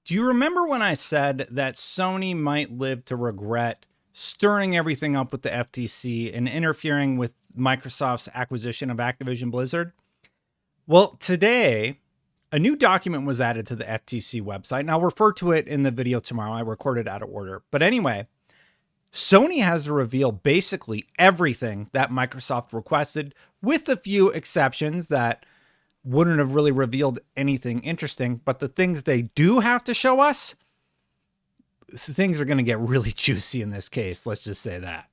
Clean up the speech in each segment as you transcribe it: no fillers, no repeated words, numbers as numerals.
Do you remember when I said that Sony might live to regret stirring everything up with the FTC and interfering with Microsoft's acquisition of Activision Blizzard? Well, today, a new document was added to the FTC website, and I'll refer to it in the video tomorrow. I recorded out of order. But anyway, Sony has to reveal basically everything that Microsoft requested, with a few exceptions that wouldn't have really revealed anything interesting. But the things they do have to show us, things are going to get really juicy in this case. Let's just say that.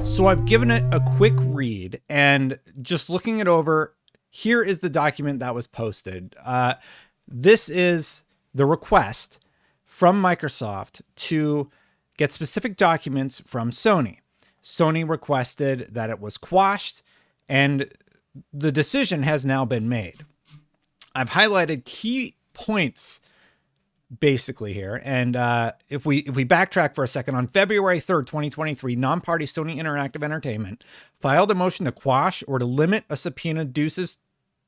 So I've given it a quick read, and just looking it over, here is the document that was posted. This is the request from Microsoft to get specific documents from Sony. Sony requested that it was quashed, and the decision has now been made. I've highlighted key points basically here. And if we backtrack for a second, on February 3rd, 2023, non-party Sony Interactive Entertainment filed a motion to quash or to limit a subpoena duces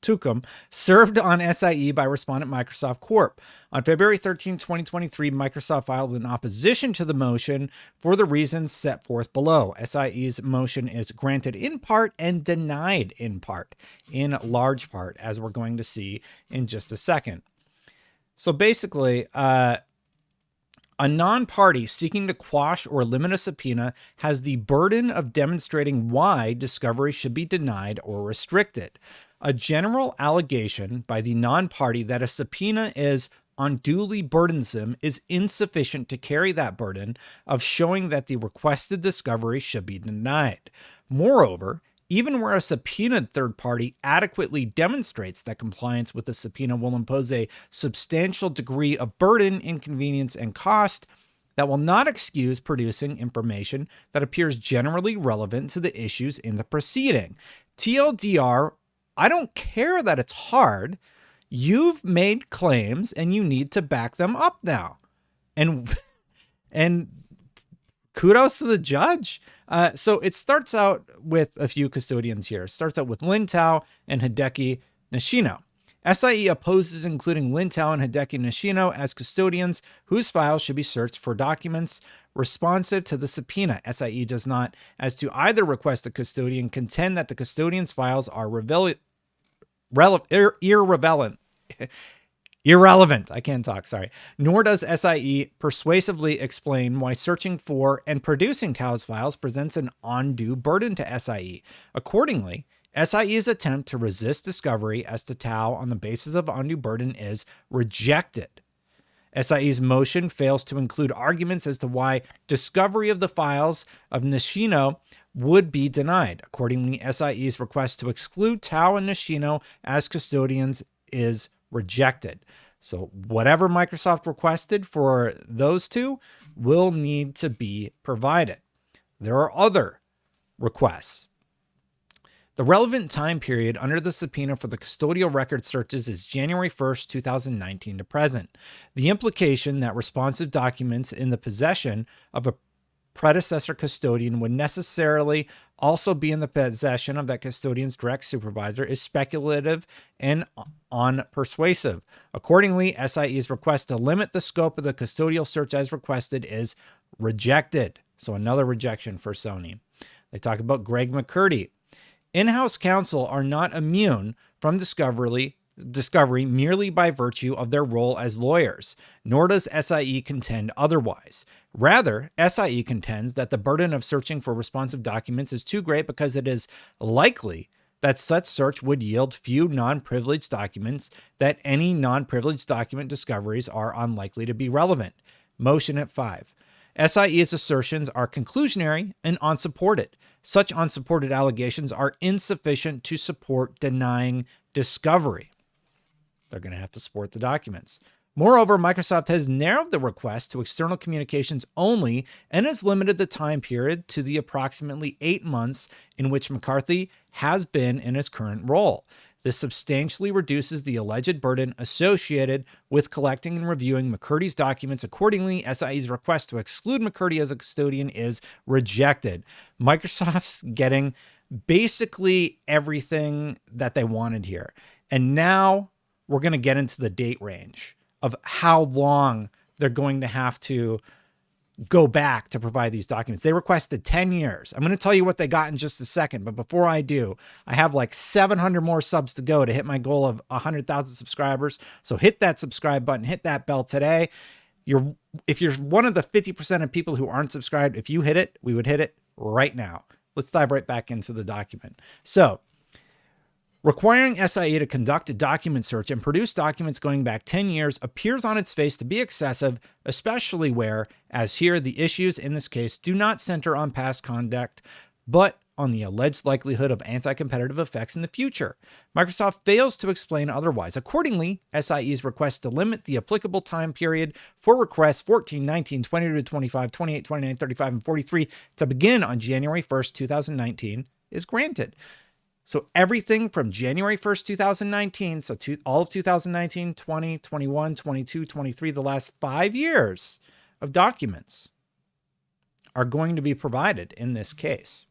tecum served on SIE by respondent Microsoft Corp. On February 13, 2023, Microsoft filed an opposition to the motion for the reasons set forth below. SIE's motion is granted in part and denied in part, in large part, as we're going to see in just a second. So basically, a non-party seeking to quash or limit a subpoena has the burden of demonstrating why discovery should be denied or restricted. A general allegation by the non-party that a subpoena is unduly burdensome is insufficient to carry that burden of showing that the requested discovery should be denied. Moreover, even where a subpoenaed third party adequately demonstrates that compliance with the subpoena will impose a substantial degree of burden, inconvenience, and cost, that will not excuse producing information that appears generally relevant to the issues in the proceeding. TLDR, I don't care that it's hard. You've made claims and you need to back them up now. And kudos to the judge. So it starts out with a few custodians here. It starts out with Lin Tao and Hideki Nishino. SIE opposes including Lin Tao and Hideki Nishino as custodians whose files should be searched for documents responsive to the subpoena. SIE does not, as to either request the custodian, contend that the custodian's files are irrelevant. I can't talk, sorry. Nor does SIE persuasively explain why searching for and producing Tao's files presents an undue burden to SIE. Accordingly, SIE's attempt to resist discovery as to Tao on the basis of undue burden is rejected. SIE's motion fails to include arguments as to why discovery of the files of Nishino would be denied. Accordingly, SIE's request to exclude Tao and Nishino as custodians is rejected. So whatever Microsoft requested for those two will need to be provided. There are other requests. The relevant time period under the subpoena for the custodial record searches is January 1st, 2019 to present. The implication that responsive documents in the possession of a predecessor custodian would necessarily also be in the possession of that custodian's direct supervisor is speculative and unpersuasive. Accordingly, SIE's request to limit the scope of the custodial search as requested is rejected. So another rejection for Sony. They talk about Greg McCurdy. In-house counsel are not immune from discovery merely by virtue of their role as lawyers, nor does SIE contend otherwise. Rather, SIE contends that the burden of searching for responsive documents is too great because it is likely that such search would yield few non-privileged documents, that any non-privileged document discoveries are unlikely to be relevant. Motion at 5. SIE's assertions are conclusionary and unsupported. Such unsupported allegations are insufficient to support denying discovery. They're going to have to support the documents. Moreover, Microsoft has narrowed the request to external communications only and has limited the time period to the approximately 8 months in which McCarthy has been in his current role. This substantially reduces the alleged burden associated with collecting and reviewing McCurdy's documents. Accordingly, SIE's request to exclude McCurdy as a custodian is rejected. Microsoft's getting basically everything that they wanted here. And now we're going to get into the date range of how long they're going to have to go back to provide these documents. They requested 10 years. I'm going to tell you what they got in just a second. But before I do, I have like 700 more subs to go to hit my goal of 100,000 subscribers. So hit that subscribe button, hit that bell today. If you're one of the 50% of people who aren't subscribed, if you hit it, we would hit it right now. Let's dive right back into the document. So, requiring SIE to conduct a document search and produce documents going back 10 years appears on its face to be excessive, especially where, as here, the issues in this case do not center on past conduct, but on the alleged likelihood of anti-competitive effects in the future. Microsoft fails to explain otherwise. Accordingly, SIE's request to limit the applicable time period for requests 14, 19, 22, 25, 28, 29, 35, and 43 to begin on January 1st, 2019 is granted. So everything from January 1st, 2019, so all of 2019, 20, 21, 22, 23, the last 5 years of documents are going to be provided in this case.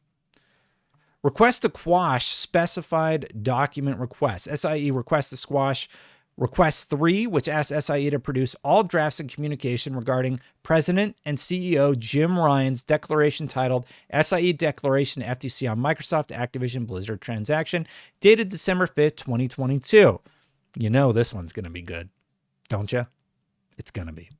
Request to quash specified document requests. SIE requests to squash Request 3, which asks SIE to produce all drafts and communication regarding President and CEO Jim Ryan's declaration titled SIE Declaration to FTC on Microsoft Activision Blizzard transaction, dated December 5th, 2022. You know this one's going to be good, don't you? It's going to be.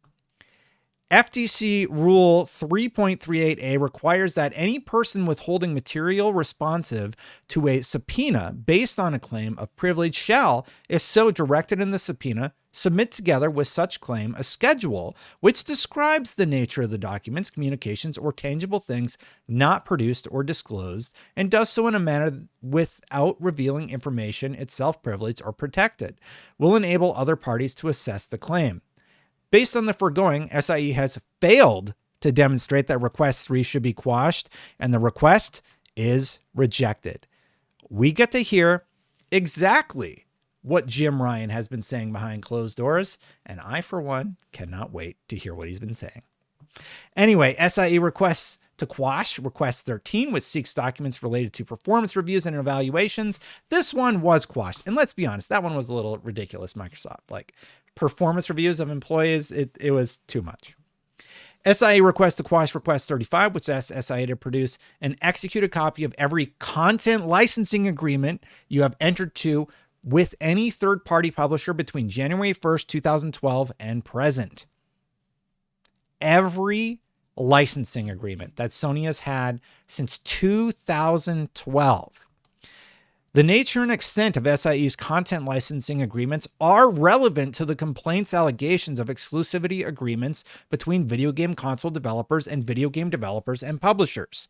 FTC Rule 3.38a requires that any person withholding material responsive to a subpoena based on a claim of privilege shall, if so directed in the subpoena, submit together with such claim a schedule which describes the nature of the documents, communications, or tangible things not produced or disclosed, and does so in a manner without revealing information itself privileged or protected, will enable other parties to assess the claim. Based on the foregoing, SIE has failed to demonstrate that request 3 should be quashed, and the request is rejected. We get to hear exactly what Jim Ryan has been saying behind closed doors, and I, for one, cannot wait to hear what he's been saying. Anyway, SIE requests to quash request 13, which seeks documents related to performance reviews and evaluations. This one was quashed, and let's be honest, that one was a little ridiculous, Microsoft. Like, performance reviews of employees, it was too much. SIE requests to quash request 35, which asks SIE to produce an executed copy of every content licensing agreement you have entered to with any third-party publisher between January 1st, 2012 and present. Every licensing agreement that Sony has had since 2012. The nature and extent of SIE's content licensing agreements are relevant to the complaint's allegations of exclusivity agreements between video game console developers and video game developers and publishers.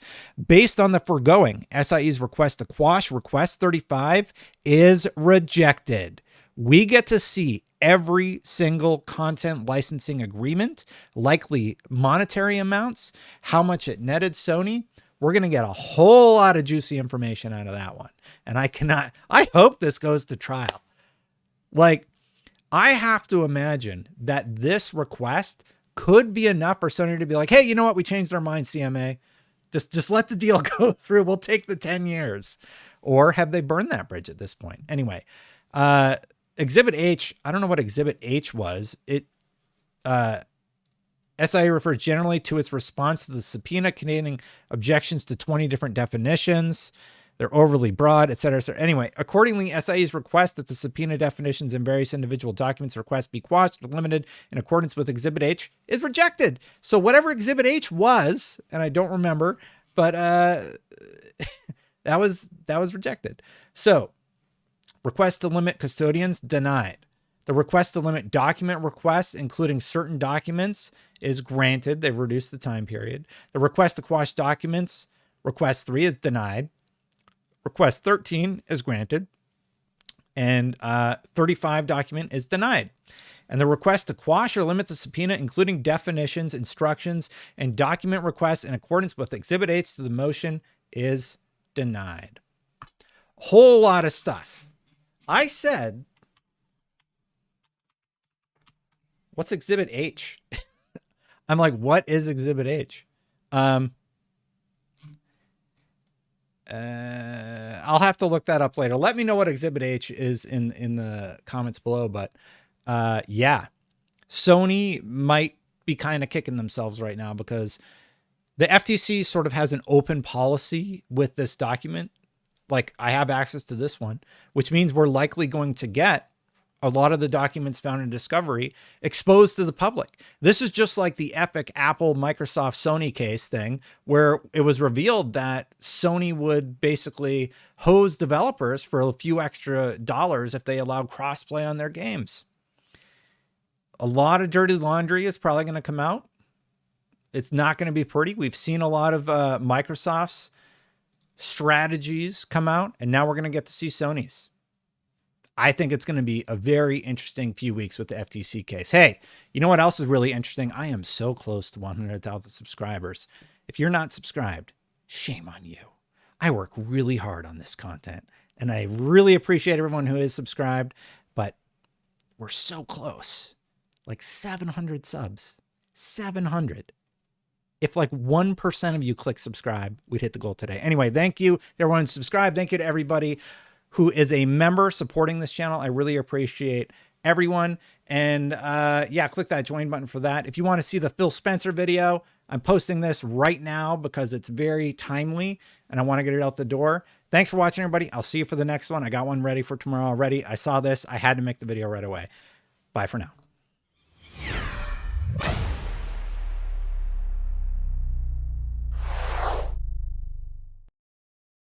Based on the foregoing, SIE's request to quash request 35 is rejected. We get to see every single content licensing agreement, likely monetary amounts, how much it netted Sony. We're going to get a whole lot of juicy information out of that one. And I hope this goes to trial. Like, I have to imagine that this request could be enough for Sony to be like, hey, you know what? We changed our mind, CMA. Just let the deal go through. We'll take the 10 years. Or have they burned that bridge at this point? Anyway, Exhibit H, I don't know what Exhibit H was. SIE refers generally to its response to the subpoena containing objections to 20 different definitions. They're overly broad, et cetera, et cetera. Anyway, accordingly, SIE's request that the subpoena definitions in various individual documents requests be quashed or limited in accordance with Exhibit H is rejected. So whatever Exhibit H was, and I don't remember, but that was rejected. So request to limit custodians denied. The request to limit document requests, including certain documents, is granted. They've reduced the time period. The request to quash documents, request 3 is denied. Request 13 is granted. And 35 document is denied. And the request to quash or limit the subpoena, including definitions, instructions, and document requests in accordance with Exhibit H to the motion, is denied. Whole lot of stuff. I said, what's Exhibit H? I'm like, what is Exhibit H? I'll have to look that up later. Let me know what Exhibit H is in the comments below. But yeah, Sony might be kind of kicking themselves right now because the FTC sort of has an open policy with this document. Like, I have access to this one, which means we're likely going to get a lot of the documents found in discovery exposed to the public. This is just like the epic Apple, Microsoft, Sony case thing, where it was revealed that Sony would basically hose developers for a few extra dollars if they allowed crossplay on their games. A lot of dirty laundry is probably going to come out. It's not going to be pretty. We've seen a lot of Microsoft's strategies come out, and now we're going to get to see Sony's. I think it's going to be a very interesting few weeks with the FTC case. Hey, you know what else is really interesting? I am so close to 100,000 subscribers. If you're not subscribed, shame on you. I work really hard on this content, and I really appreciate everyone who is subscribed, but we're so close. Like 700 subs. 700. If like 1% of you click subscribe, we'd hit the goal today. Anyway, thank you to everyone who subscribed. Thank you to everybody who is a member supporting this channel. I really appreciate everyone. And yeah, click that join button for that. If you want to see the Phil Spencer video, I'm posting this right now because it's very timely and I want to get it out the door. Thanks for watching, everybody. I'll see you for the next one. I got one ready for tomorrow already. I saw this. I had to make the video right away. Bye for now.